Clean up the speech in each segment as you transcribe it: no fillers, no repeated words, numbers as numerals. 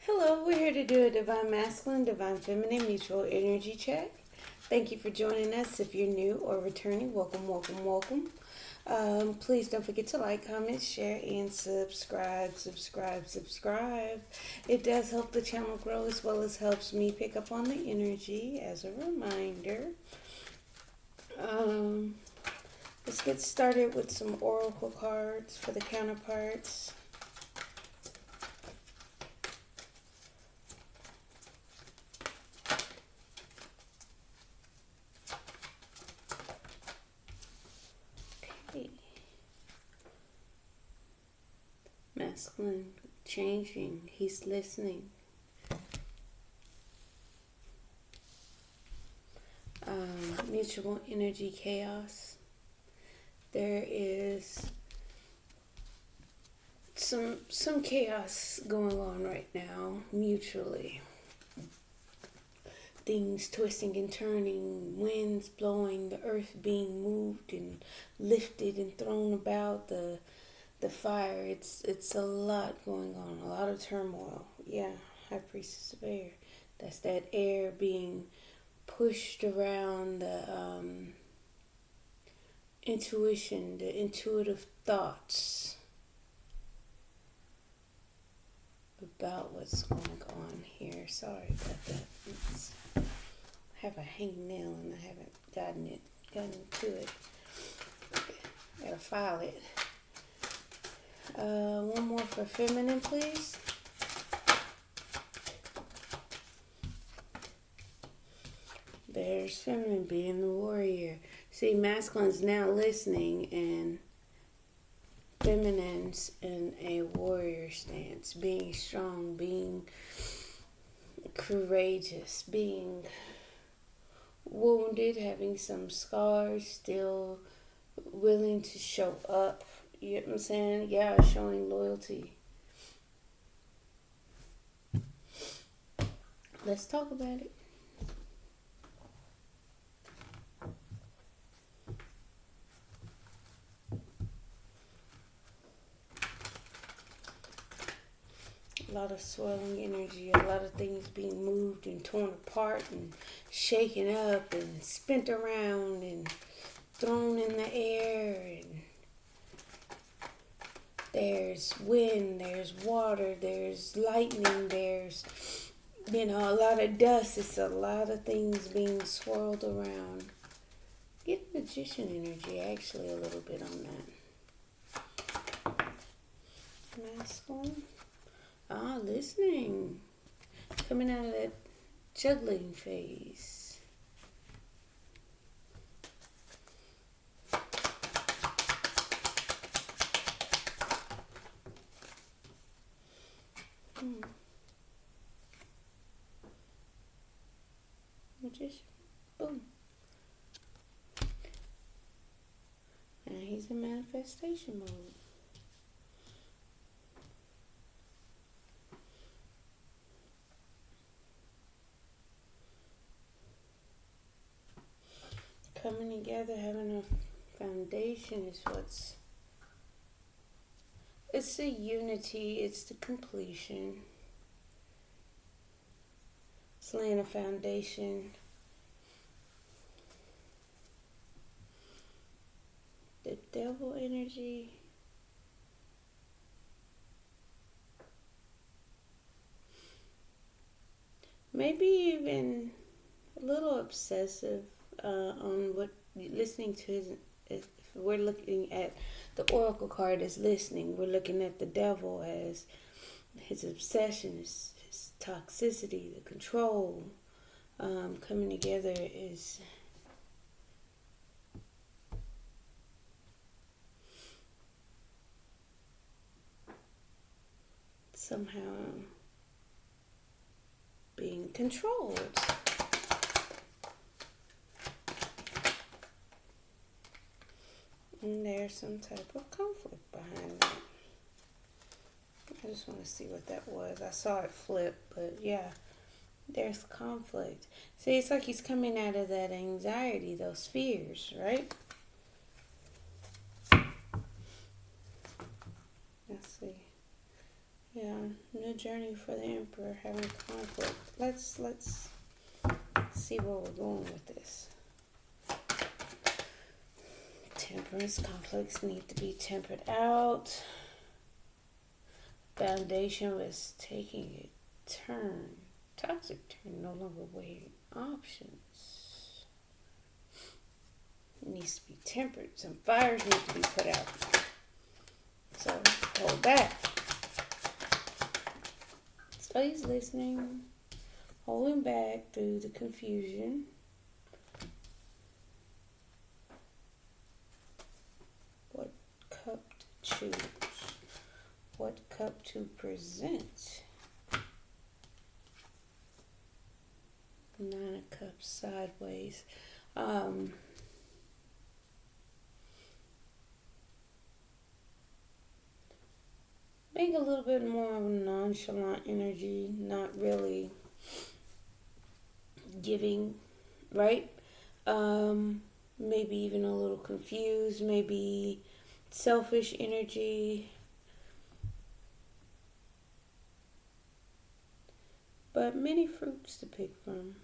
Hello, we're here to do a Divine Masculine, Divine Feminine mutual energy check. Thank you for joining us. If you're new or returning, welcome, welcome, welcome. Please don't forget to like, comment, share, and subscribe. It does help the channel grow as well as helps me pick up on the energy as a reminder. Let's get started with some oracle cards for the counterparts. Masculine, changing, he's listening. Mutual energy chaos. There is some chaos going on right now, mutually. Things twisting and turning, winds blowing, the earth being moved and lifted and thrown about, the fire. It's a lot going on, a lot of turmoil. Yeah, High Priestess of Air. That's that air being pushed around, the intuition, the intuitive thoughts about what's going on here. Sorry about that. I have a hangnail and I haven't gotten to it. Gotta file it. One more for feminine, please. There's feminine being the warrior. See, masculine's now listening and feminine's in a warrior stance. Being strong, being courageous, being wounded, having some scars, still willing to show up. You know what I'm saying? Yeah, showing loyalty. Let's talk about it. A lot of swirling energy, a lot of things being moved and torn apart and shaken up and spent around and thrown in the air. And there's wind, there's water, there's lightning, there's, a lot of dust. It's a lot of things being swirled around. Get magician energy, actually, a little bit on that. Masculine. Listening. Coming out of that juggling phase. Magician. Boom. And he's in manifestation mode. Coming together, having a foundation is it's the unity, it's the completion. It's laying a foundation. The devil energy. Maybe even a little obsessive on what listening to his. If we're looking at the oracle card as listening, we're looking at the devil as his obsession, his toxicity, the control. Coming together is somehow being controlled. And there's some type of conflict behind that. I just want to see what that was. I saw it flip, but yeah, there's conflict. See, it's like he's coming out of that anxiety, those fears, right? Let's see. Yeah, new journey for the Emperor having conflict. Let's see where we're going with this. Temperance conflicts need to be tempered out. Foundation was taking a turn, toxic turn, no longer weighing options. It needs to be tempered. Some fires need to be put out. So hold back. So he's listening, holding back through the confusion. What cup to choose? What cup to present? Nine of Cups sideways. Being a little bit more of a nonchalant energy, not really giving, right? Maybe even a little confused, maybe selfish energy. But many fruits to pick from.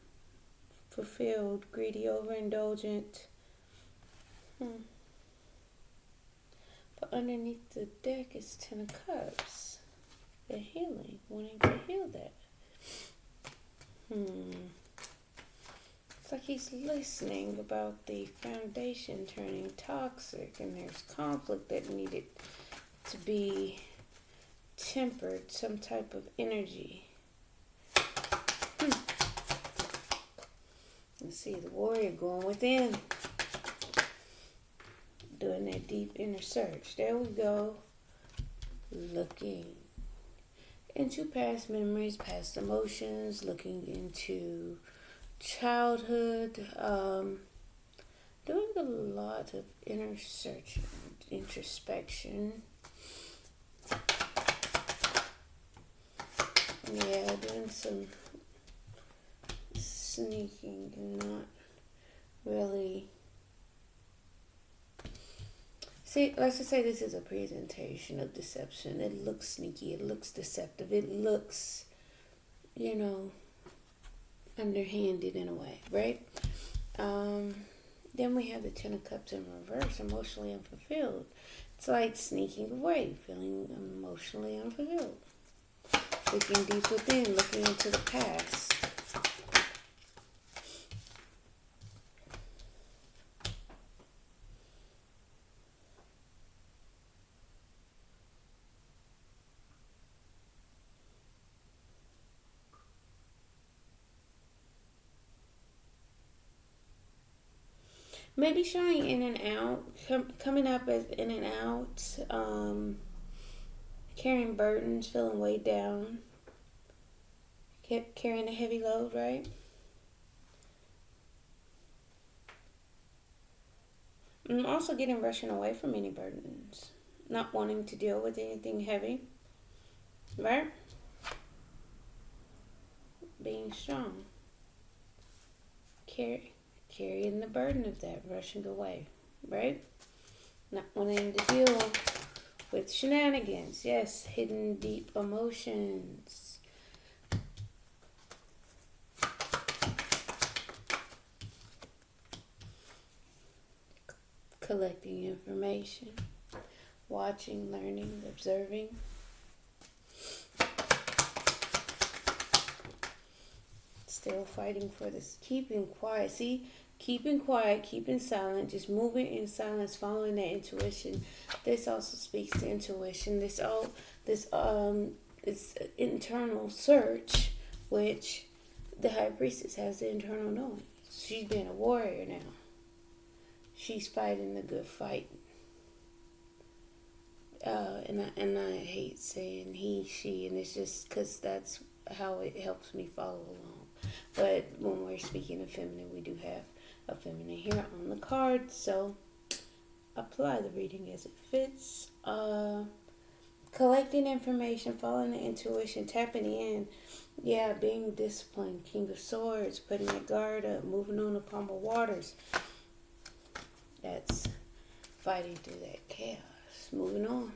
Fulfilled, greedy, overindulgent. But underneath the deck is Ten of Cups. The healing, wanting to heal that. It's like he's listening about the foundation turning toxic, and there's conflict that needed to be tempered, some type of energy. Let's see, the warrior going within. Doing that deep inner search. There we go. Looking into past memories, past emotions, looking into childhood, doing a lot of inner searching, introspection. Yeah, doing some sneaking and not really. See, let's just say this is a presentation of deception. It looks sneaky. It looks deceptive. It looks, underhanded in a way, right? Then we have the Ten of Cups in reverse, emotionally unfulfilled. It's like sneaking away, feeling emotionally unfulfilled. Looking deep within, looking into the past. Maybe showing in and out, coming up as in and out, carrying burdens, feeling weighed down, carrying a heavy load, right? And also rushing away from any burdens, not wanting to deal with anything heavy, right? Being strong, carrying the burden of that, rushing away, right? Not wanting to deal with shenanigans. Yes, hidden deep emotions. Collecting information, watching, learning, observing. Still fighting for this, keeping quiet. See, keeping quiet, keeping silent, just moving in silence, following that intuition. This also speaks to intuition. This internal search, which the High Priestess has the internal knowing. She's been a warrior now. She's fighting the good fight. And I hate saying he, she, and it's just because that's how it helps me follow along. But when we're speaking of feminine, we do have a feminine here on the card. So apply the reading as it fits. Collecting information, following the intuition, tapping in. Yeah, being disciplined. King of Swords, putting your guard up, moving on to calmer waters. That's fighting through that chaos. Moving on.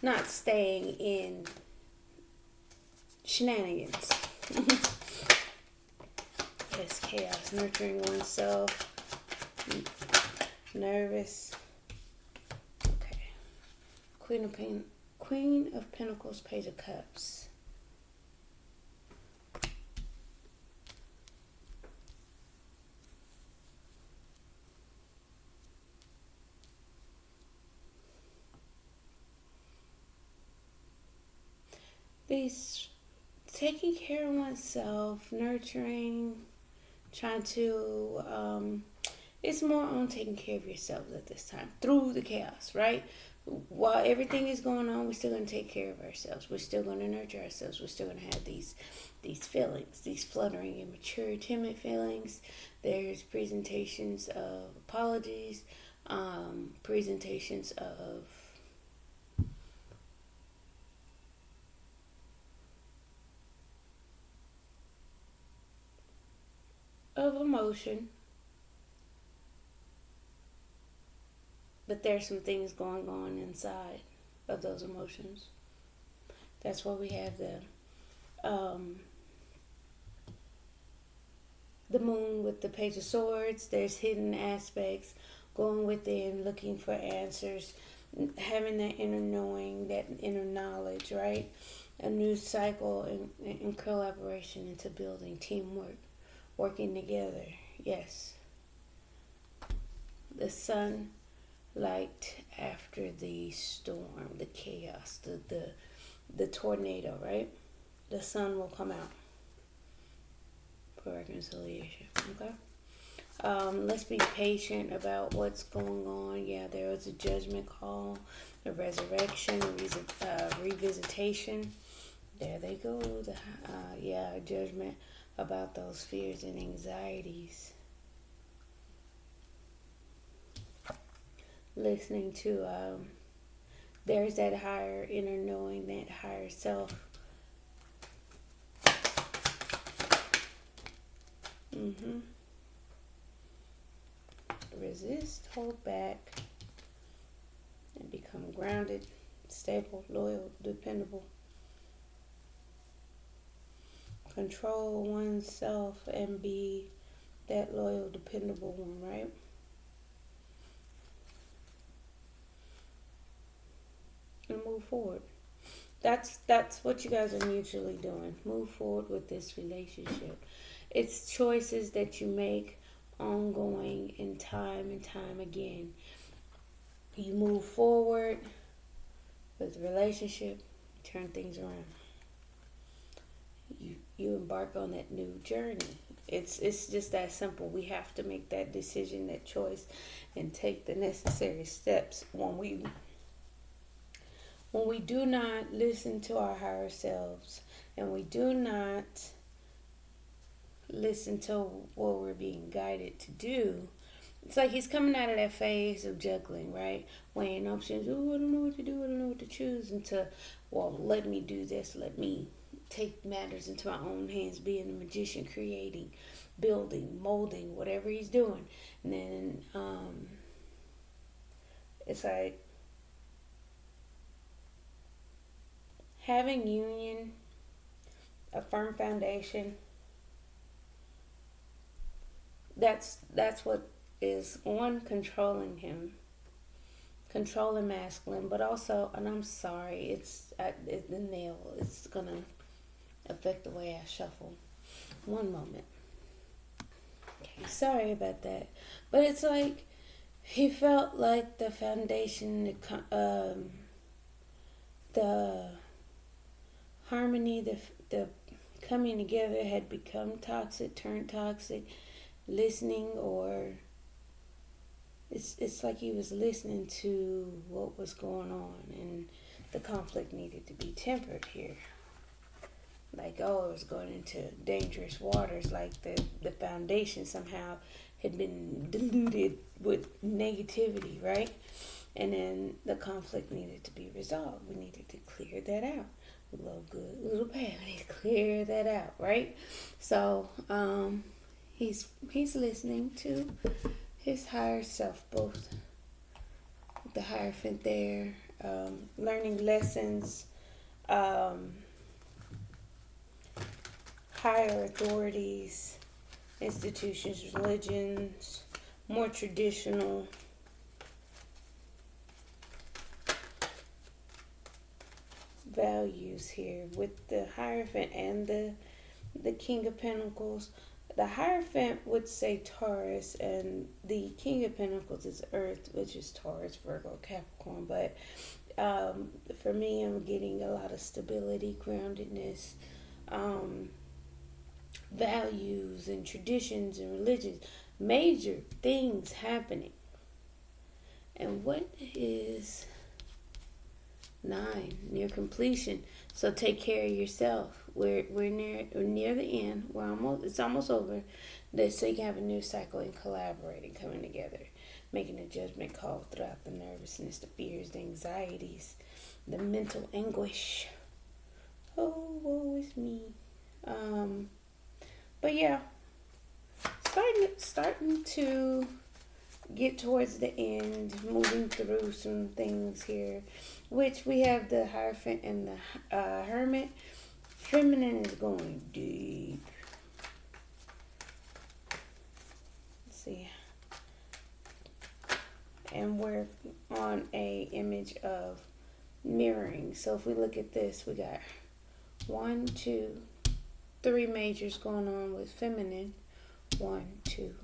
Not staying in shenanigans. Yes, chaos, nurturing oneself, nervous. Okay. Queen of Pentacles, Page of Cups. These taking care of oneself, nurturing, trying to it's more on taking care of yourselves at this time through the chaos, right? While everything is going on, we're still going to take care of ourselves. We're still going to nurture ourselves. We're still going to have these feelings, these fluttering, immature, timid feelings. There's presentations of apologies, presentations of emotion. But there's some things going on inside of those emotions. That's why we have the moon with the Page of Swords. There's hidden aspects, going within, looking for answers, having that inner knowing, that inner knowledge, right? A new cycle in collaboration into building teamwork, working together. Yes. The sun light after the storm, the chaos, the tornado, right? The sun will come out for reconciliation. Okay. Let's be patient about what's going on. Yeah, there was a judgment call, a resurrection, a revisitation. There they go. A judgment about those fears and anxieties. Listening to there's that higher inner knowing, that higher self. Resist, hold back, and become grounded, stable, loyal, dependable. Control oneself and be that loyal, dependable one, right? And move forward. That's what you guys are mutually doing. Move forward with this relationship. It's choices that you make ongoing in time and time again. You move forward with the relationship, turn things around. You embark on that new journey. It's just that simple. We have to make that decision, that choice, and take the necessary steps. When we do not listen to our higher selves, and we do not listen to what we're being guided to do, it's like he's coming out of that phase of juggling, right? Weighing options. Oh, I don't know what to do. I don't know what to choose. Into, well, let me do this. Let me take matters into my own hands. Being a magician, creating, building, molding, whatever he's doing. And then it's like having union, a firm foundation. That's what is one, controlling him, controlling masculine, but also, and I'm sorry, it's the nail. It's gonna affect the way I shuffle. One moment. Okay, sorry about that, but it's like he felt like the foundation, the harmony, the coming together had become toxic, turned toxic. Listening, or it's like he was listening to what was going on, and the conflict needed to be tempered here. Like, oh, it was going into dangerous waters, like the foundation somehow had been diluted with negativity, right? And then the conflict needed to be resolved. We needed to clear that out. A little good, a little bad. We need to clear that out, right? So, He's listening to his higher self, both the Hierophant there, learning lessons, higher authorities, institutions, religions, more traditional values here with the Hierophant and the King of Pentacles. The Hierophant would say Taurus, and the King of Pentacles is Earth, which is Taurus, Virgo, Capricorn. But for me, I'm getting a lot of stability, groundedness, values, and traditions and religions. Major things happening. And what is 9? Near completion. So take care of yourself. We're near the end. It's almost over. So you can have a new cycle and collaborating, coming together, making a judgment call throughout the nervousness, the fears, the anxieties, the mental anguish. Oh, woe is me. But yeah, starting to get towards the end, moving through some things here, which we have the Hierophant and the Hermit. Feminine is going deep. Let's see. And we're on a image of mirroring. So if we look at this, we got 1, 2, 3 majors going on with feminine. 1, 2,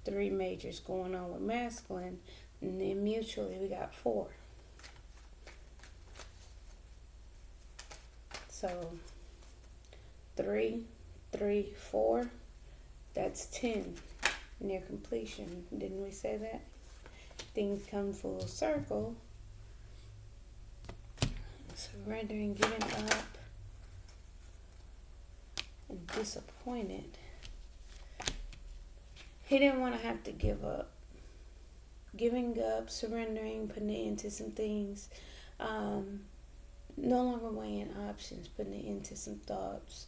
3 majors going on with masculine, and then mutually we got 4. So 3, 3, 4, that's 10 near completion. Didn't we say that? Things come full circle. Surrendering, giving up, and disappointed. He didn't want to have to give up. Giving up, surrendering, putting it into some things. No longer weighing options, putting it into some thoughts.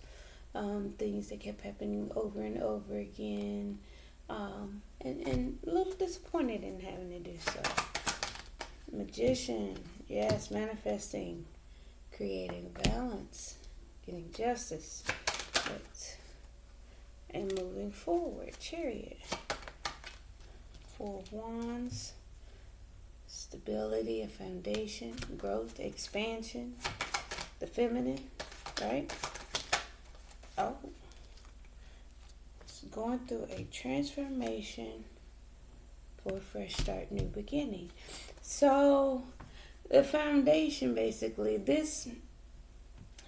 Things that kept happening over and over again. And a little disappointed in having to do so. Magician, yes, manifesting, creating balance, getting justice, and moving forward. Chariot, 4 of Wands, stability, a foundation, growth, expansion, the feminine, right? Oh, it's going through a transformation for a fresh start, new beginning. So the foundation, basically, this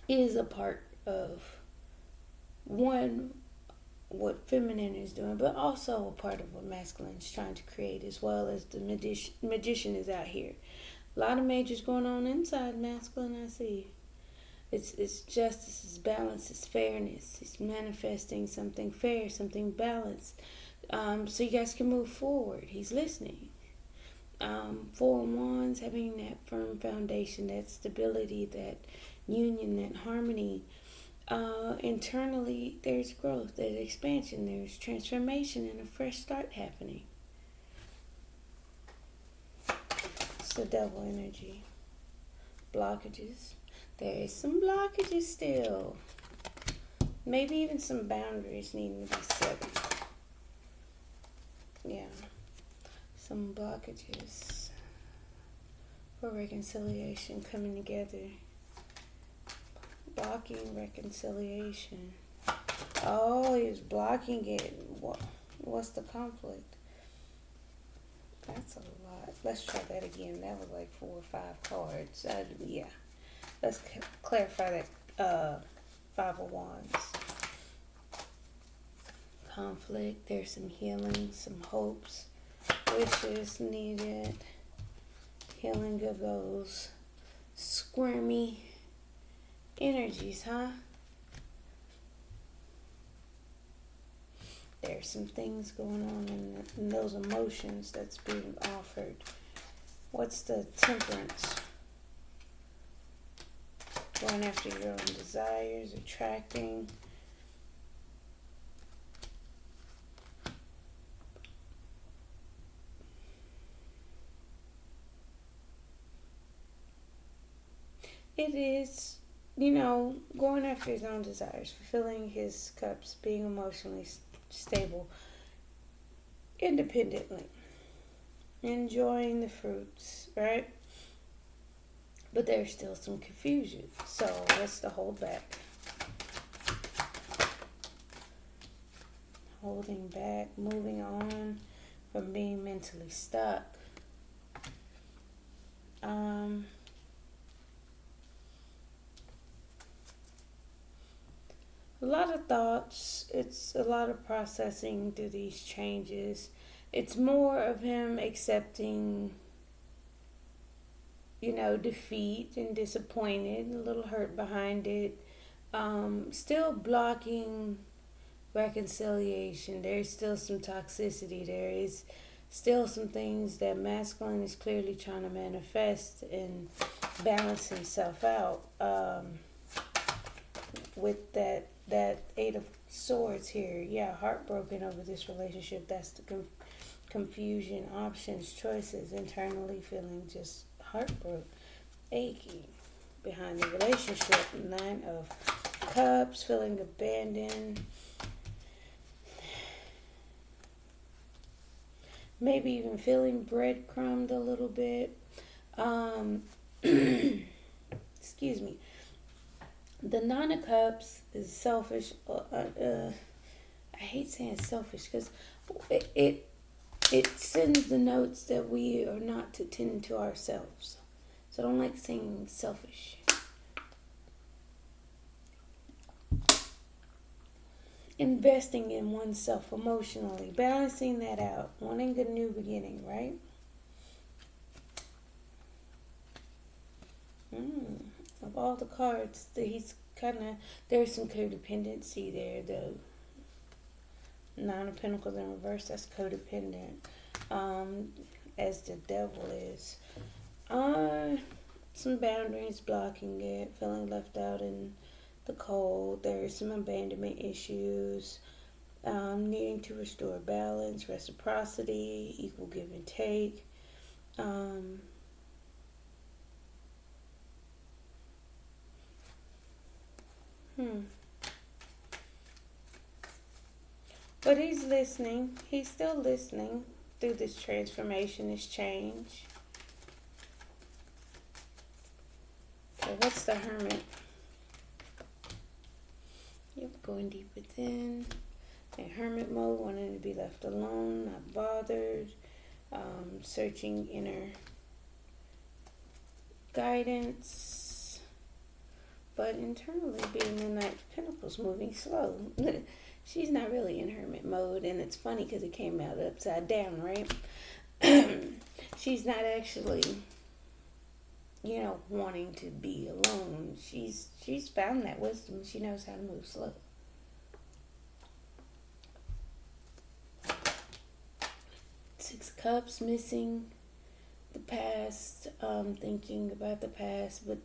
is a part of one, what feminine is doing, but also a part of what masculine is trying to create, as well as the magician is out here. A lot of majors going on inside masculine, I see. It's justice, it's balance, it's fairness. It's manifesting something fair, something balanced. So you guys can move forward. He's listening. 4 of Wands, having that firm foundation, that stability, that union, that harmony. Internally, there's growth, there's expansion, there's transformation, and a fresh start happening. It's the double energy. Blockages. There is some blockages still. Maybe even some boundaries needing to be set. Yeah. Some blockages for reconciliation coming together. Blocking reconciliation. Oh, he was blocking it. What's the conflict? That's a lot. Let's try that again. That was like 4 or 5 cards. Yeah. Let's clarify that. 5 of Wands. Conflict. There's some healing, some hopes, wishes needed. Healing of those squirmy energies, huh? There's some things going on in those emotions that's being offered. What's the Temperance? Going after your own desires, attracting. It is going after his own desires, fulfilling his cups, being emotionally stable, independently, enjoying the fruits, right? But there's still some confusion. So what's the holdback? Holding back, moving on from being mentally stuck. A lot of thoughts. It's a lot of processing through these changes. It's more of him accepting, defeat and disappointed, a little hurt behind it. Still blocking reconciliation. There's still some toxicity. There is still some things that masculine is clearly trying to manifest and balance himself out. With that Eight of Swords here, yeah, heartbroken over this relationship. That's the confusion, options, choices, internally feeling just heartbroken, achy behind the relationship. Nine of Cups, feeling abandoned, maybe even feeling breadcrumbed a little bit. Excuse me. The Nine of Cups is selfish. I hate saying selfish because it sends the notes that we are not to tend to ourselves. So I don't like saying selfish. Investing in oneself emotionally, balancing that out, wanting a new beginning, right? Of all the cards, he's there's some codependency there. The Nine of Pentacles in reverse, that's codependent, as the Devil is. Some boundaries blocking it, feeling left out in the cold. There's some abandonment issues, needing to restore balance, reciprocity, equal give and take. But he's listening. He's still listening through this transformation, this change. So what's the Hermit? Yep, going deep within. In hermit mode, wanting to be left alone, not bothered. Searching inner guidance. But internally being the Knight of Pentacles, moving slow. She's not really in hermit mode, and it's funny because it came out upside down, right? She's not actually, wanting to be alone. She's found that wisdom. She knows how to move slow. Six Cups, missing the past, thinking about the past, but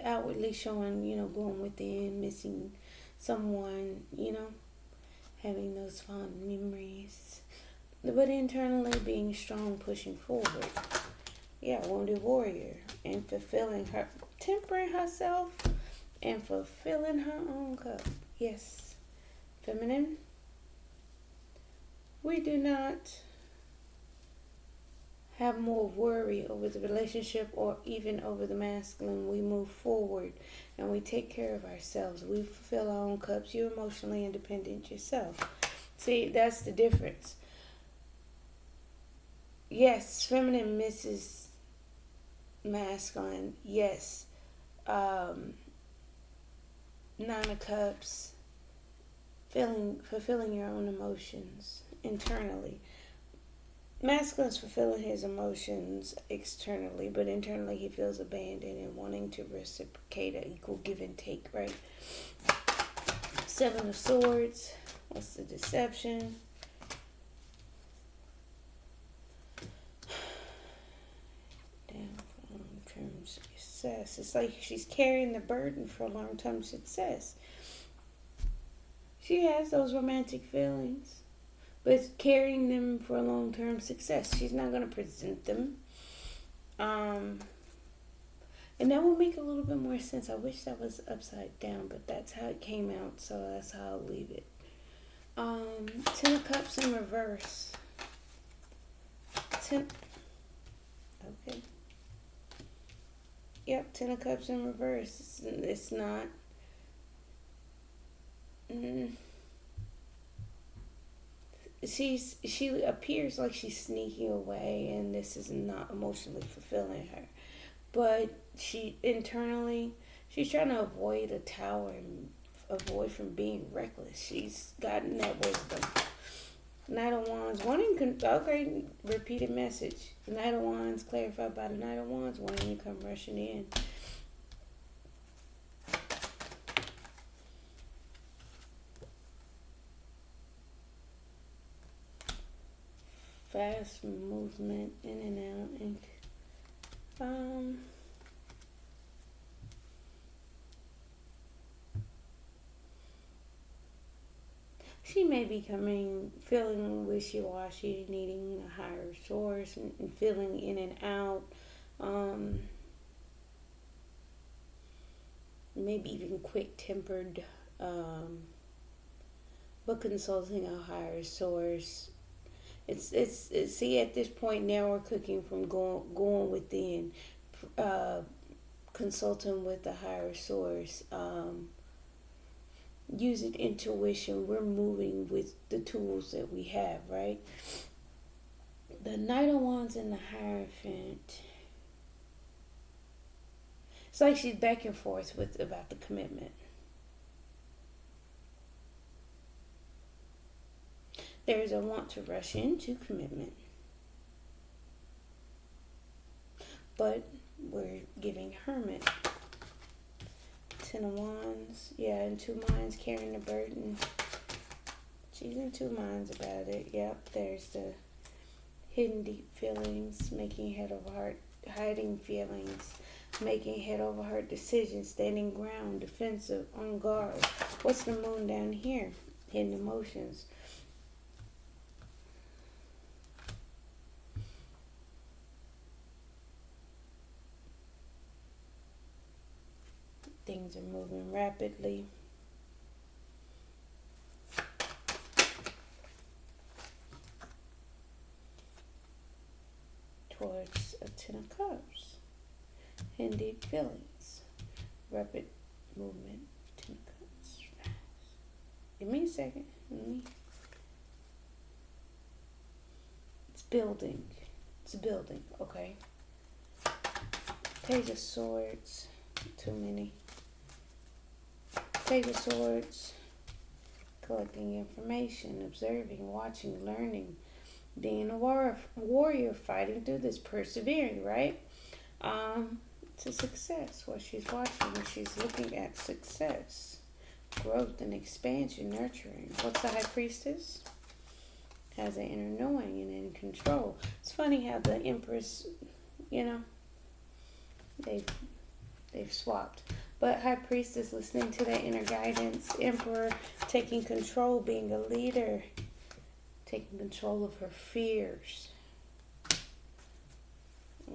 outwardly showing, going within, missing someone, having those fond memories, but internally being strong, pushing forward. Yeah, wounded warrior, and tempering herself and fulfilling her own cup. Yes, feminine, we do not have more worry over the relationship or even over the masculine. We move forward and we take care of ourselves. We fulfill our own cups. You're emotionally independent yourself. See, that's the difference. Yes, feminine misses masculine. Yes. Nine of Cups, fulfilling your own emotions internally. Masculine's fulfilling his emotions externally, but internally he feels abandoned and wanting to reciprocate an equal give and take, right? Seven of Swords. What's the deception? Down for long-term success. It's like she's carrying the burden for long-term success. She has those romantic feelings, but it's carrying them for long-term success. She's not going to present them. And that will make a little bit more sense. I wish that was upside down, but that's how it came out, so that's how I'll leave it. Ten of Cups in reverse. Okay. Yep, Ten of Cups in reverse. It's not. Mm, she appears like she's sneaking away, and this is not emotionally fulfilling her. But she internally, she's trying to avoid a tower and avoid from being reckless. She's gotten that wisdom. Knight of Wands, okay, repeated message. The Knight of Wands, clarified by the Knight of Wands, wanting to come rushing in. Fast movement in and out, and she may be feeling wishy-washy, needing a higher source, and feeling in and out. Maybe even quick-tempered, but consulting a higher source. It's see, at this point now we're cooking from going within, consulting with a higher source. Using intuition, we're moving with the tools that we have, right? The Knight of Wands and the Hierophant. It's like she's back and forth about the commitment. There's a want to rush into commitment, but we're giving Hermit. Ten of Wands, yeah, in two minds, carrying the burden. She's in two minds about it. Yep, there's the hidden deep feelings, making head over heart, hiding feelings, making head over heart decisions, standing ground, defensive, on guard. What's the moon down here? Hidden emotions. Things are moving rapidly. Towards a Ten of Cups. And deep feelings. Rapid movement. Ten of Cups. Give me a second. It's building. It's building. Okay. Page of Swords. Too many. Page of Swords, collecting information, observing, watching, learning, being a warrior, fighting through this, persevering, right? It's a success. What she's watching, she's looking at success, growth and expansion, nurturing. What's the High Priestess? Has an inner knowing and in control. It's funny how the Empress, they've swapped. But High Priestess, listening to that inner guidance. Emperor, taking control, being a leader. Taking control of her fears.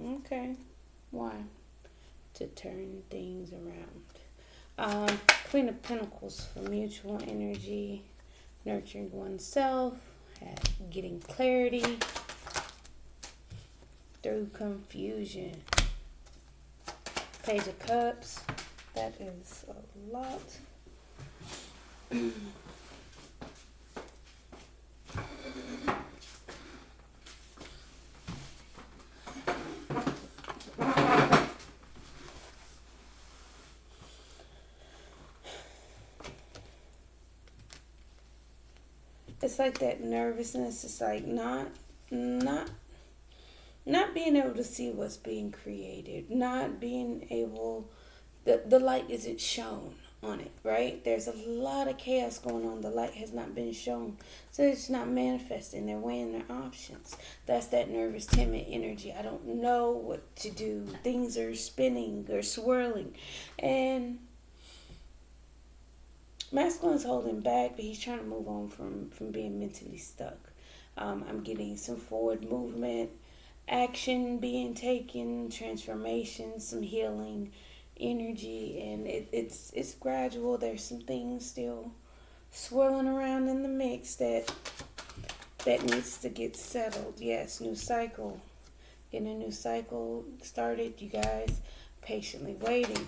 Okay. Why? To turn things around. Queen of Pentacles for mutual energy. Nurturing oneself. Getting clarity. Through confusion. Page of Cups. That is a lot. It's like that nervousness. It's like not being able to see what's being created, not being able, the light isn't shown on it, right? There's a lot of chaos going on. The light has not been shown, so it's not manifesting. They're weighing their options. That's that nervous, timid energy. I don't know what to do. Things are spinning or swirling, and masculine's holding back, but he's trying to move on from being mentally stuck. I'm getting some forward movement. action being taken, transformation, some healing energy, and it's gradual. There's some things still swirling around in the mix that needs to get settled. Yes, new cycle. Getting a new cycle started, you guys. Patiently waiting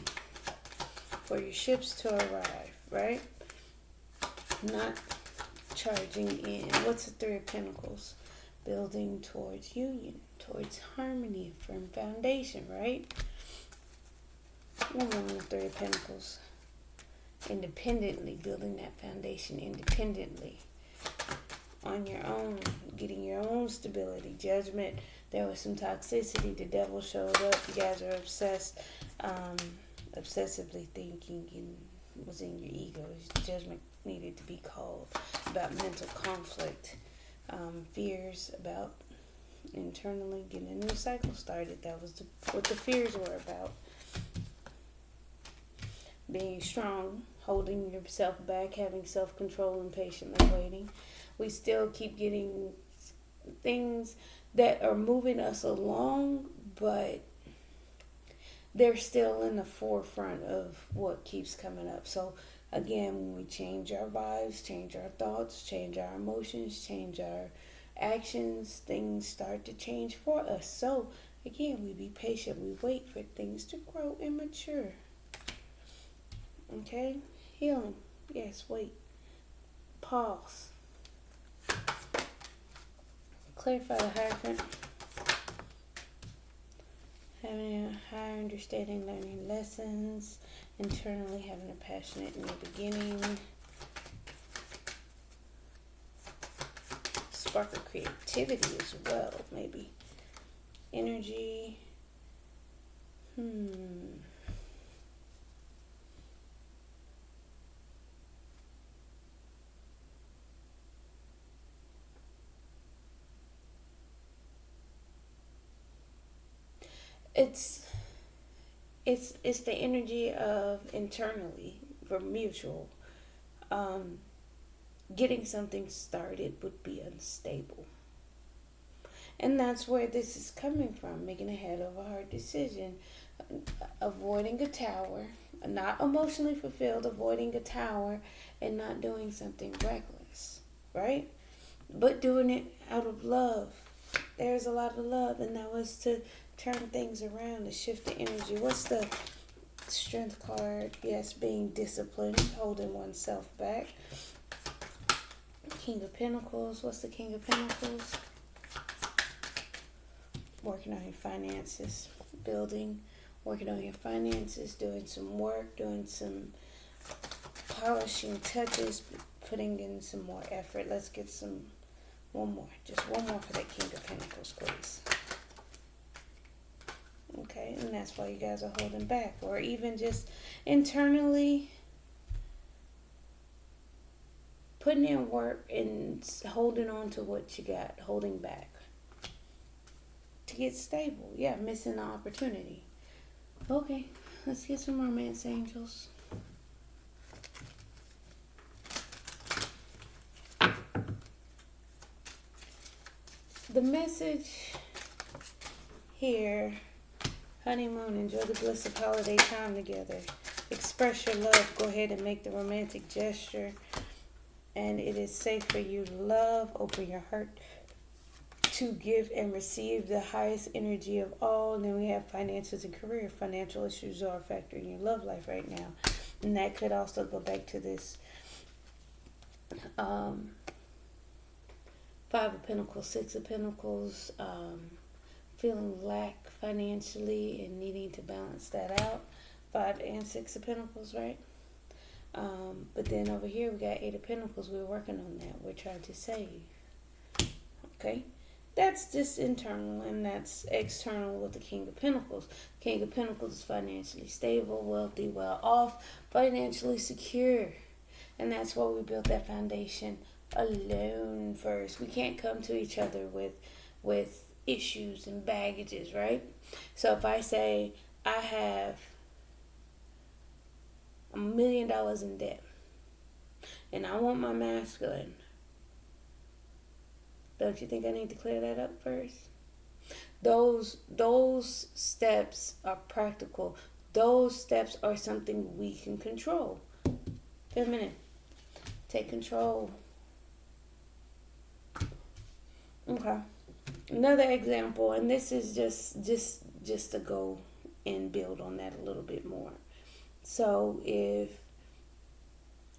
for your ships to arrive, right? Not charging in. What's the Three of Pentacles? Building towards union, towards harmony, firm foundation, right? One more on the Three of Pentacles. Independently, building that foundation independently. On your own, getting your own stability, judgment. There was some toxicity. The devil showed up. You guys are obsessed, obsessively thinking, and was in your ego. Judgment needed to be called about mental conflict, fears about internally getting a new cycle started. That was what the fears were about. Being strong, holding yourself back, having self-control, and patiently waiting. We still keep getting things that are moving us along, but they're still in the forefront of what keeps coming up. So again, when we change our vibes, change our thoughts, change our emotions, change our actions, things start to change for us. So again, we be patient. We wait for things to grow and mature. Okay? Healing. Yes, wait. Pause. Clarify the Hierophant. Having a higher understanding, learning lessons. Internally, having a passionate new beginning. Spark of creativity as well, maybe. Energy. It's the energy of internally for mutual. Getting something started would be unstable. And that's where this is coming from, making a head over heart decision, avoiding a tower, not emotionally fulfilled, avoiding a tower, and not doing something reckless, right? But doing it out of love. There's a lot of love, and that was to turn things around, to shift the energy. What's the Strength card? Yes, being disciplined, holding oneself back. King of Pentacles. What's the King of Pentacles? Working on your finances, building, working on your finances, doing some work, doing some polishing touches, putting in some more effort. Let's get one more for that King of Pentacles, please. Okay, and that's why you guys are holding back, or even just internally putting in work and holding on to what you got, holding back to get stable. Yeah, missing the opportunity. Okay, let's get some romance angels. The message here: honeymoon, enjoy the bliss of holiday time together. Express your love. Go ahead and make the romantic gesture. And it is safe for you to love. Open your heart to give and receive the highest energy of all. And then we have finances and career. Financial issues are a factor in your love life right now. And that could also go back to this Five of Pentacles, Six of Pentacles, feeling lack financially and needing to balance that out. 5 and 6 of Pentacles, right? But then over here we got 8 of Pentacles. We're working on that. We're trying to save. Okay? That's just internal, and that's external with the King of Pentacles. King of Pentacles is financially stable, wealthy, well off, financially secure. And that's why we built that foundation alone first. We can't come to each other with issues and baggages, right? So if I say I have $1 million in debt and I want my masculine, don't you think I need to clear that up first? Those steps are practical. Those steps are something we can control. Feminine, take control. Okay. Another example, and this is just to go and build on that a little bit more. So if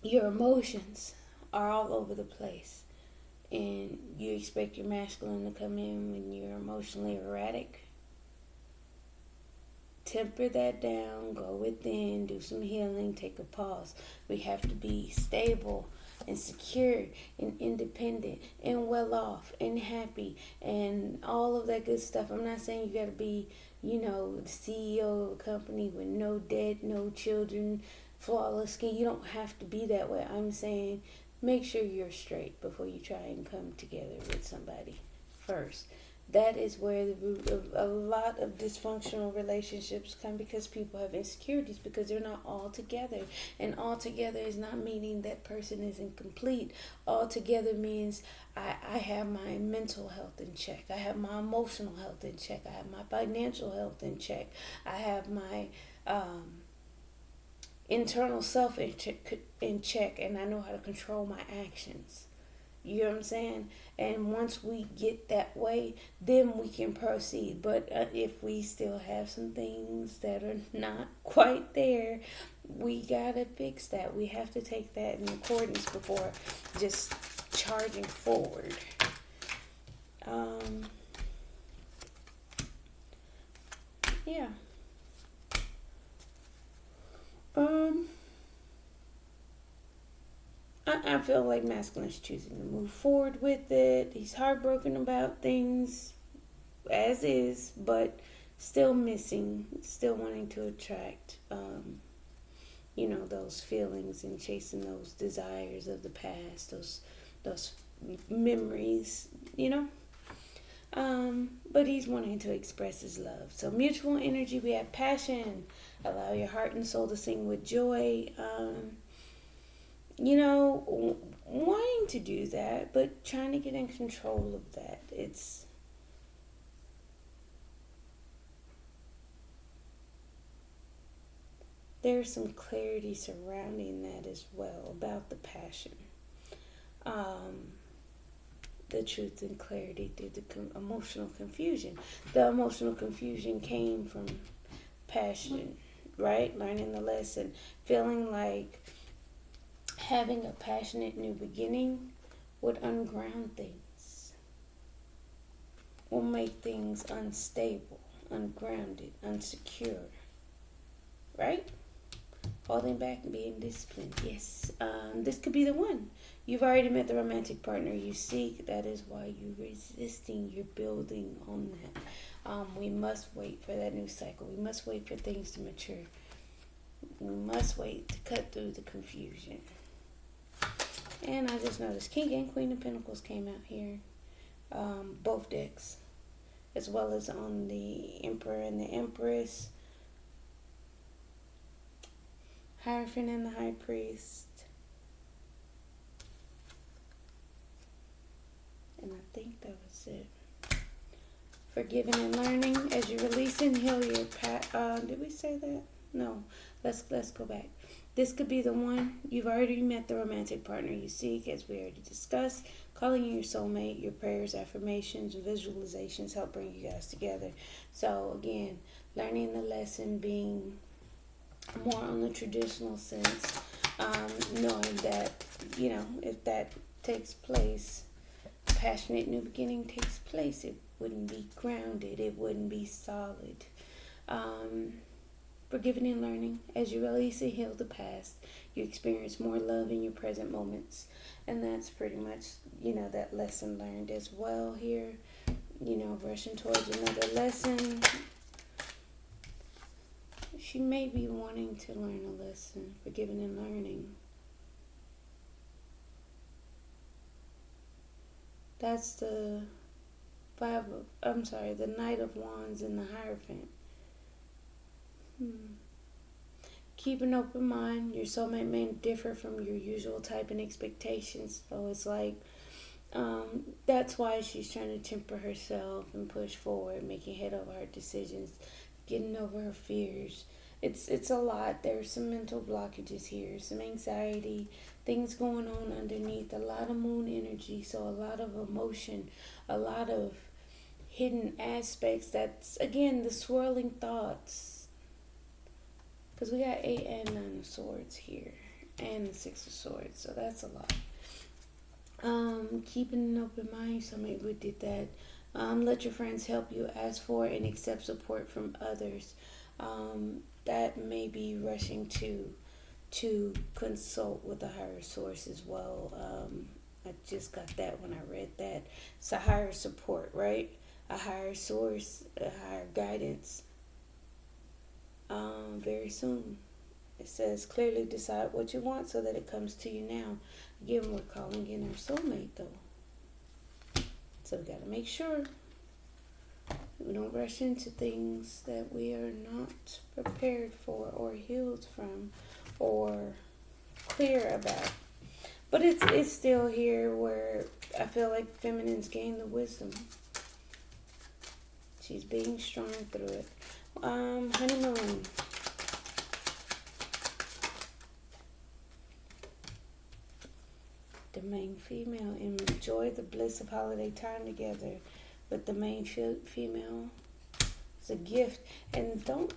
your emotions are all over the place and you expect your masculine to come in when you're emotionally erratic, temper that down, go within, do some healing, take a pause. We have to be stable and secure and independent and well off and happy and all of that good stuff. I'm not saying you got to be, the CEO of a company with no debt, no children, flawless skin. You don't have to be that way. I'm saying make sure you're straight before you try and come together with somebody first. That is where the root of a lot of dysfunctional relationships come, because people have insecurities because they're not all together. And all together is not meaning that person isn't complete. All together means I have my mental health in check. I have my emotional health in check. I have my financial health in check. I have my internal self in check, and I know how to control my actions. You know what I'm saying? And once we get that way, then we can proceed. But if we still have some things that are not quite there, we gotta fix that. We have to take that in accordance before just charging forward. Yeah. I feel like masculine's choosing to move forward with it. He's heartbroken about things as is, but still missing, still wanting to attract, those feelings and chasing those desires of the past, those memories, But he's wanting to express his love. So mutual energy, we have passion. Allow your heart and soul to sing with joy. Wanting to do that, but trying to get in control of that. There's some clarity surrounding that as well about the passion. The truth and clarity through the emotional confusion. The emotional confusion came from passion, right? Learning the lesson, feeling like having a passionate new beginning would unground things, will make things unstable, ungrounded, unsecure, right? Holding back and being disciplined. Yes, this could be the one. You've already met the romantic partner you seek. That is why you're resisting. You're building on that. We must wait for that new cycle. We must wait for things to mature. We must wait to cut through the confusion. And I just noticed King and Queen of Pentacles came out here. Both decks. As well as on the Emperor and the Empress. Hierophant and the High Priest. And I think that was it. Forgiving and learning as you release and heal your did we say that? No. Let's go back. This could be the one. You've already met the romantic partner you seek, as we already discussed. Calling in your soulmate, your prayers, affirmations, visualizations help bring you guys together. So again, learning the lesson, being more on the traditional sense, knowing that, if that takes place, passionate new beginning takes place, it wouldn't be grounded, it wouldn't be solid. Forgiving and learning, as you release and heal the past, you experience more love in your present moments. And that's pretty much, that lesson learned as well here. Rushing towards another lesson. She may be wanting to learn a lesson, forgiving and learning. That's the Knight of Wands and the Hierophant. Keep an open mind. Your soulmate may differ from your usual type and expectations. So it's like That's why she's trying to temper herself and push forward, making head over her decisions, getting over her fears. It's a lot. There's some mental blockages here, some anxiety, things going on underneath, a lot of moon energy, so a lot of emotion, a lot of hidden aspects. That's again the swirling thoughts. Because we got 8 and 9 of swords here, and the 6 of swords, so that's a lot. Keeping an open mind, so maybe we did that. Let your friends help you, ask for and accept support from others. That may be rushing to consult with a higher source as well. I just got that when I read that. It's a higher support, right? A higher source, a higher guidance. Very soon. It says clearly decide what you want so that it comes to you now. Again, we're calling in our soulmate though. So we got to make sure we don't rush into things that we are not prepared for or healed from or clear about. But it's still here where I feel like feminine's gain the wisdom. She's being strong through it. Honeymoon. The main female, enjoy the bliss of holiday time together with the main female. It's a gift. And don't...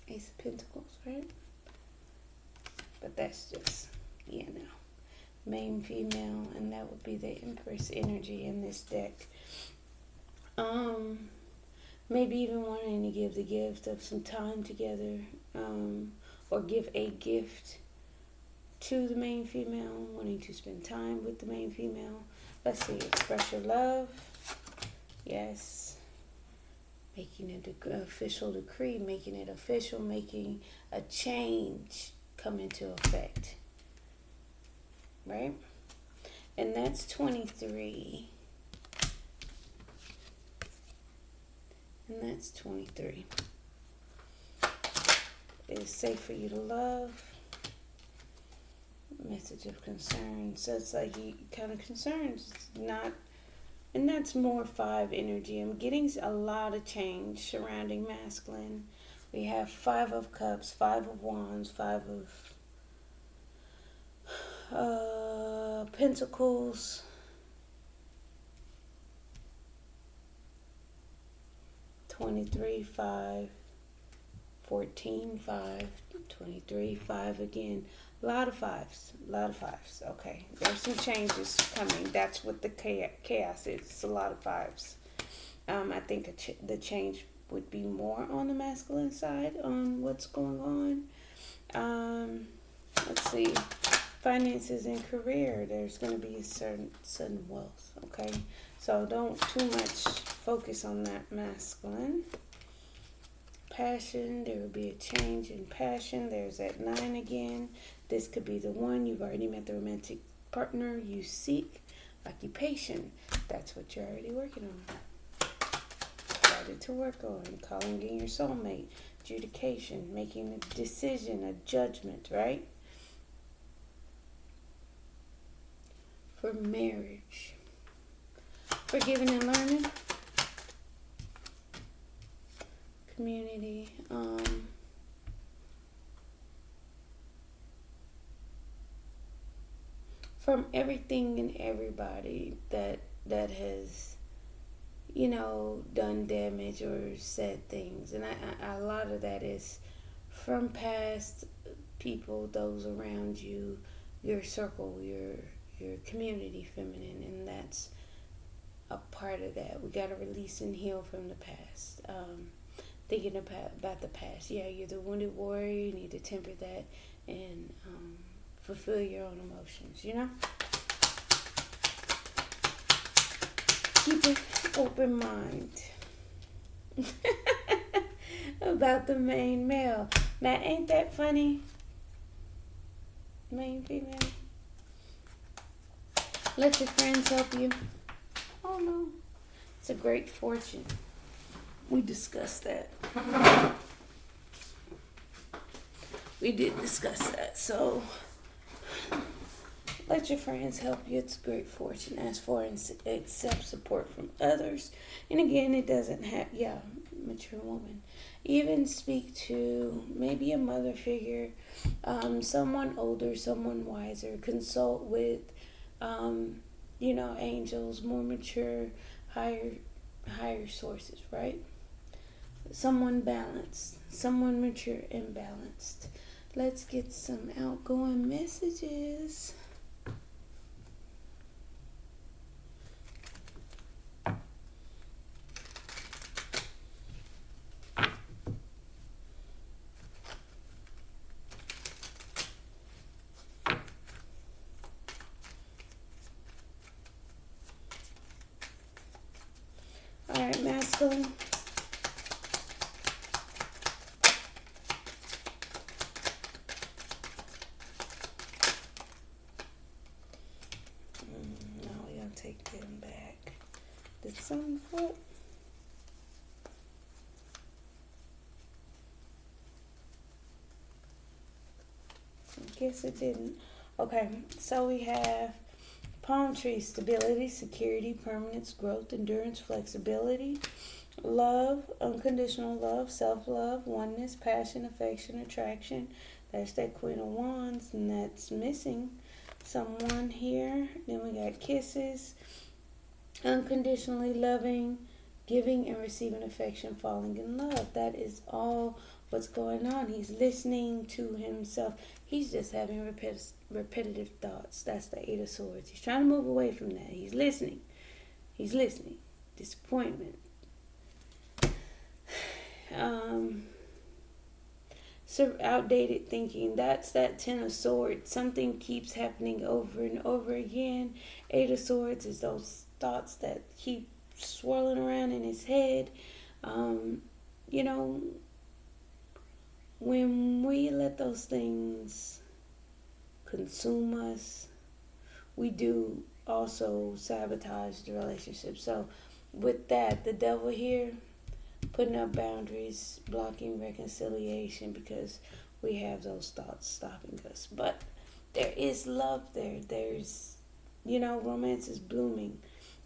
Ace of Pentacles, right? But that's just, main female, and that would be the Empress energy in this deck. Maybe even wanting to give the gift of some time together, or give a gift to the main female, wanting to spend time with the main female. Let's see, express your love. Yes. Making it an official decree, making it official, making a change come into effect. Right? And that's 23. And that's 23. It's safe for you to love. Message of concern. So it's like he kind of concerns. It's not, and that's more 5 energy. I'm getting a lot of change surrounding masculine. We have 5 of cups, 5 of wands, 5 of pentacles. 23, 5, 14, 5, 23, 5 again. A lot of 5s. Okay, there's some changes coming. That's what the chaos is. It's a lot of 5s. I think the change would be more on the masculine side on what's going on. Let's see. Finances and career. There's going to be a sudden wealth. Okay, so don't too much focus on that masculine. Passion, there will be a change in passion. There's that 9 again. This could be the one. You've already met the romantic partner you seek. Occupation, that's what you're already working on. Started to work on. Calling in your soulmate. Adjudication, making a decision, a judgment, right? For marriage. Forgiving and learning. Community. From everything and everybody that has, done damage or said things. And a lot of that is from past people, those around you, your circle, your community feminine, and that's a part of that. We got to release and heal from the past. Thinking about the past. Yeah, you're the wounded warrior. You need to temper that and fulfill your own emotions, Keep an open mind about the main male. Now, ain't that funny? Main female. Let your friends help you. Oh, no. It's a great fortune. We discussed that. We did discuss that. So, Let your friends help you. It's great fortune. Ask for and accept support from others. And again, it doesn't have, yeah, mature woman. Even speak to maybe a mother figure, someone older, someone wiser. Consult with, angels, more mature, higher, higher sources, right? Someone balanced, someone mature and balanced. Let's get some outgoing messages. All right, masculine. Now we're going to take them back. Did something flip? I guess it didn't. Okay, so we have palm tree, stability, security, permanence, growth, endurance, flexibility, love, unconditional love, self-love, oneness, passion, affection, attraction. That's that Queen of Wands, and that's missing someone here. Then we got kisses, unconditionally loving, giving and receiving affection, falling in love. That is all what's going on. He's listening to himself. He's just having repetitive thoughts. That's the Eight of Swords. He's trying to move away from that. He's listening. He's listening. Disappointment. So outdated thinking. That's that Ten of Swords. Something keeps happening over and over again. Eight of Swords is those thoughts that keep swirling around in his head. When we let those things consume us, we do also sabotage the relationship. So with that, the devil here, putting up boundaries, blocking reconciliation, because we have those thoughts stopping us. But there is love there. There's, romance is blooming.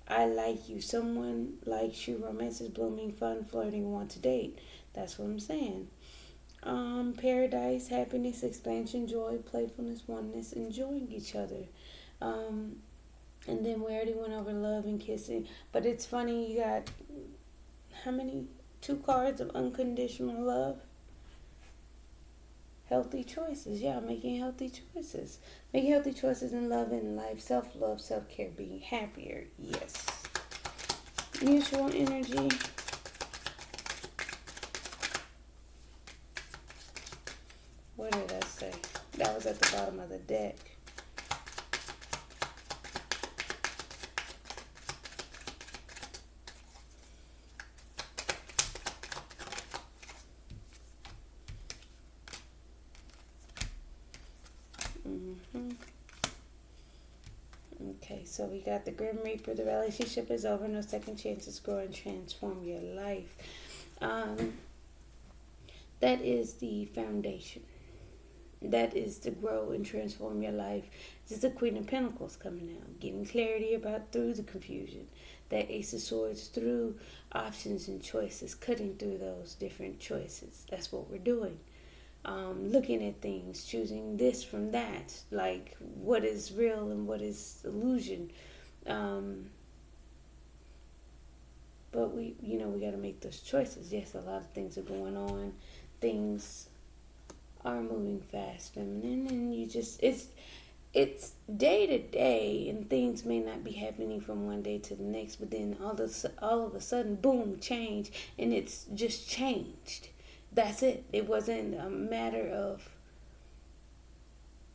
I like you. Someone likes you. Romance is blooming. Fun, flirting, want to date. That's what I'm saying. Paradise, happiness, expansion, joy, playfulness, oneness, enjoying each other. And then we already went over love and kissing. But it's funny, you got how many? 2 cards of unconditional love. Healthy choices. Yeah, making healthy choices. Making healthy choices in love and life. Self-love, self-care, being happier. Yes. Mutual energy. What did I say? That was at the bottom of the deck. Okay, so we got the Grim Reaper. The relationship is over. No second chances. Grow and transform your life. That is the foundation. That is to grow and transform your life. This is the Queen of Pentacles coming out. Getting clarity about through the confusion. That Ace of Swords through options and choices. Cutting through those different choices. That's what we're doing. Looking at things, choosing this from that, like what is real and what is illusion. But we got to make those choices. Yes, a lot of things are going on. Things are moving fast, feminine, and it's day to day, and things may not be happening from one day to the next, but then all of a sudden, boom, change, and it's just changed. That's it. It wasn't a matter of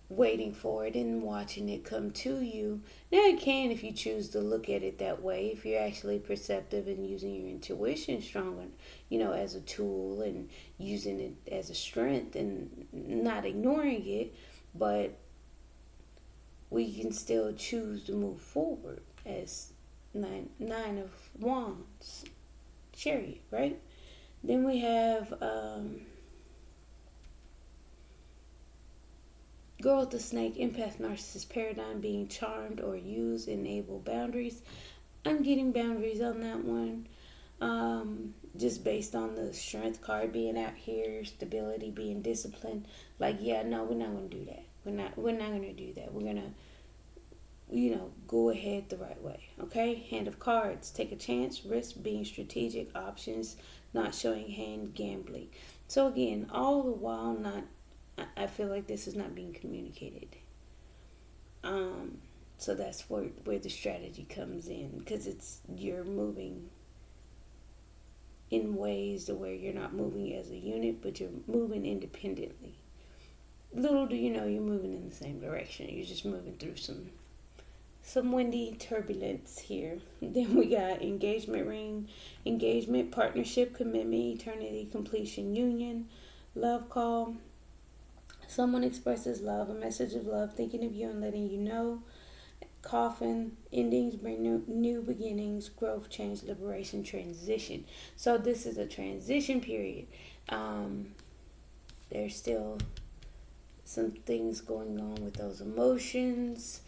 waiting for it and watching it come to you. Now it can if you choose to look at it that way, if you're actually perceptive and using your intuition strong, as a tool and using it as a strength and not ignoring it, but we can still choose to move forward as nine of wands, chariot, right? Then we have Girl with the snake, empath, narcissist paradigm, being charmed or used, enable boundaries. I'm getting boundaries on that one. Just based on the strength card being out here, stability, being disciplined. Like, yeah, no, we're not gonna do that. We're not gonna do that. We're gonna, go ahead the right way. Okay? Hand of cards. Take a chance, risk, being strategic, options, not showing hand, gambling. So again, all the while I feel like this is not being communicated. So that's where the strategy comes in, because you're moving in ways to where you're not moving as a unit, but you're moving independently. Little do you know, you're moving in the same direction. You're just moving through some windy turbulence here. Then we got engagement ring, engagement, partnership, commitment, eternity, completion, union, love call. Someone expresses love, a message of love, thinking of you and letting you know. Coffin, endings bring new beginnings, growth, change, liberation, transition. So this is a transition period. There's still some things going on with those emotions,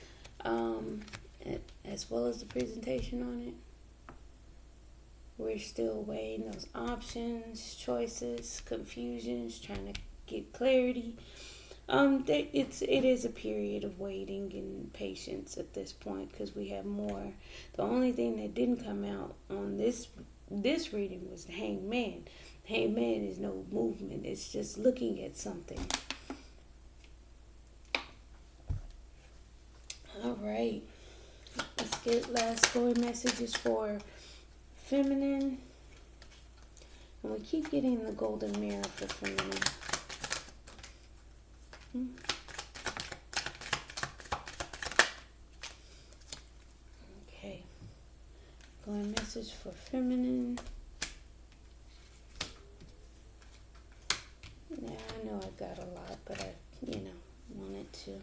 as well as the presentation on it. We're still weighing those options, choices, confusions, trying to get clarity. It is a period of waiting and patience at this point, because we have more. The only thing that didn't come out on this reading was the hangman. Hangman is no movement. It's just looking at something. All right. Let's get last four messages for feminine. And we keep getting the golden mirror for feminine. Okay. Going message for feminine. Yeah, I know I got a lot, but I, wanted to.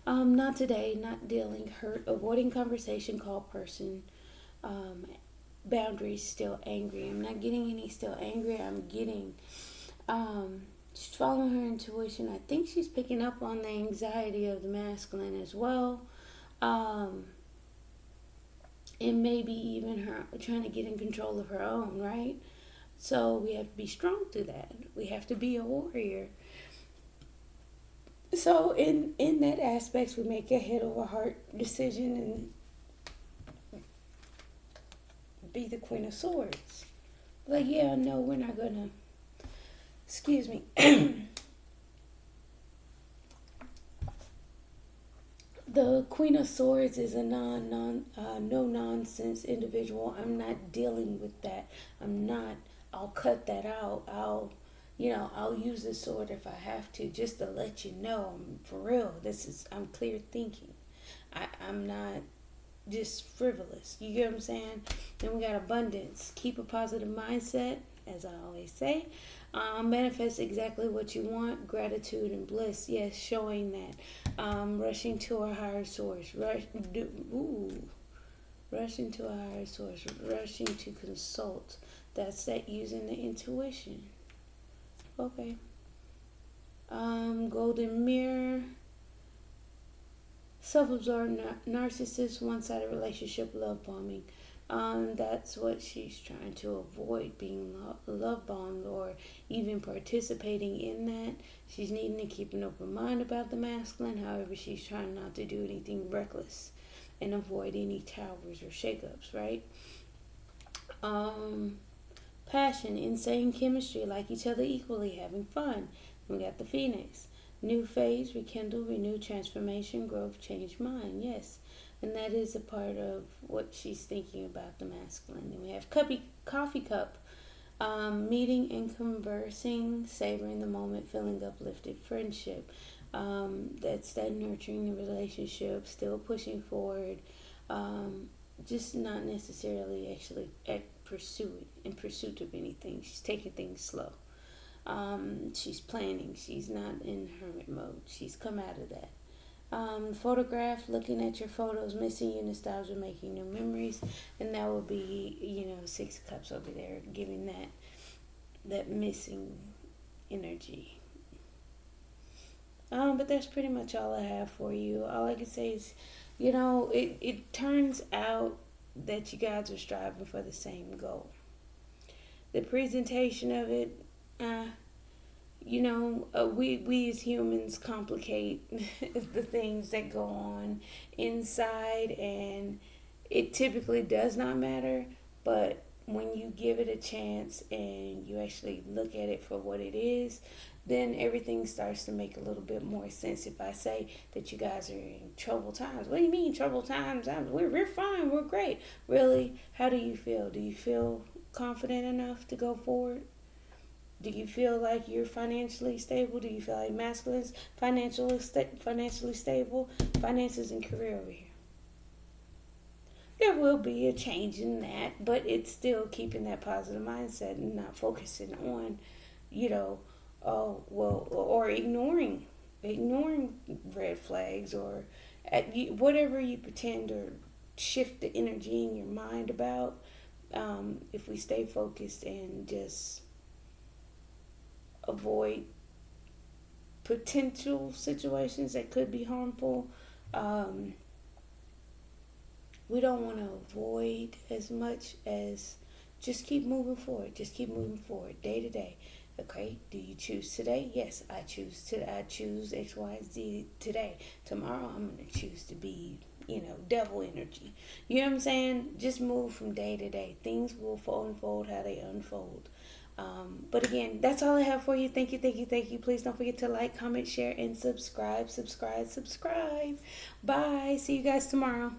Not today, not dealing, hurt, avoiding conversation, call person, boundaries, still angry. I'm not getting any still angry. I'm getting, she's following her intuition. I think she's picking up on the anxiety of the masculine as well. And maybe even her trying to get in control of her own, right? So we have to be strong through that. We have to be a warrior. So in that aspect, we make a head over heart decision and be the Queen of Swords. Like, yeah, no, we're not gonna. Excuse me. The Queen of Swords is a no nonsense individual. I'm not dealing with that. I'll cut that out. I'll use the sword if I have to, just to let you know, for real, I'm clear thinking. I'm not just frivolous. You get what I'm saying? Then we got abundance. Keep a positive mindset, as I always say. Manifest exactly what you want. Gratitude and bliss. Yes, showing that. Rushing to a higher source. Rushing to a higher source. Rushing to consult. That's that using the intuition. Okay. Golden mirror. Self-absorbed narcissist, one-sided relationship, love bombing. That's what she's trying to avoid, being love bombed or even participating in that. She's needing to keep an open mind about the masculine. However, she's trying not to do anything reckless and avoid any towers or shakeups, right? Passion, insane chemistry, like each other equally, having fun. We got the Phoenix. New phase, rekindle, renew, transformation, growth, change mind. Yes. And that is a part of what she's thinking about the masculine. Then we have coffee cup. Meeting and conversing, savoring the moment, feeling uplifted, friendship. That's that nurturing the relationship, still pushing forward. Just not necessarily actually in pursuit of anything. She's taking things slow. She's planning. She's not in hermit mode. She's come out of that. Photograph, looking at your photos, missing you, nostalgia, making new memories, and that will be, 6 cups over there, giving that missing energy. But that's pretty much all I have for you. All I can say is, it turns out that you guys are striving for the same goal. The presentation of it, uh, we as humans complicate the things that go on inside, and it typically does not matter. But when you give it a chance and you actually look at it for what it is, then everything starts to make a little bit more sense. If I say that you guys are in troubled times, what do you mean troubled times? We're fine, we're great. Really? How do you feel? Do you feel confident enough to go forward? Do you feel like you're financially stable? Do you feel like masculine's financially stable? Finances and career over here. There will be a change in that, but it's still keeping that positive mindset and not focusing on, you know, oh well, or ignoring red flags, or whatever you pretend or shift the energy in your mind about. If we stay focused and just avoid potential situations that could be harmful. Um, we don't want to avoid as much as just keep moving forward. Just keep moving forward day to day. Okay, do you choose today? Yes, I choose I choose X, Y, Z today. Tomorrow I'm gonna choose to be, devil energy. You know what I'm saying? Just move from day to day. Things will unfold how they unfold. But again, that's all I have for you. Thank you, thank you, thank you. Please don't forget to like, comment, share, and subscribe. Bye. See you guys tomorrow.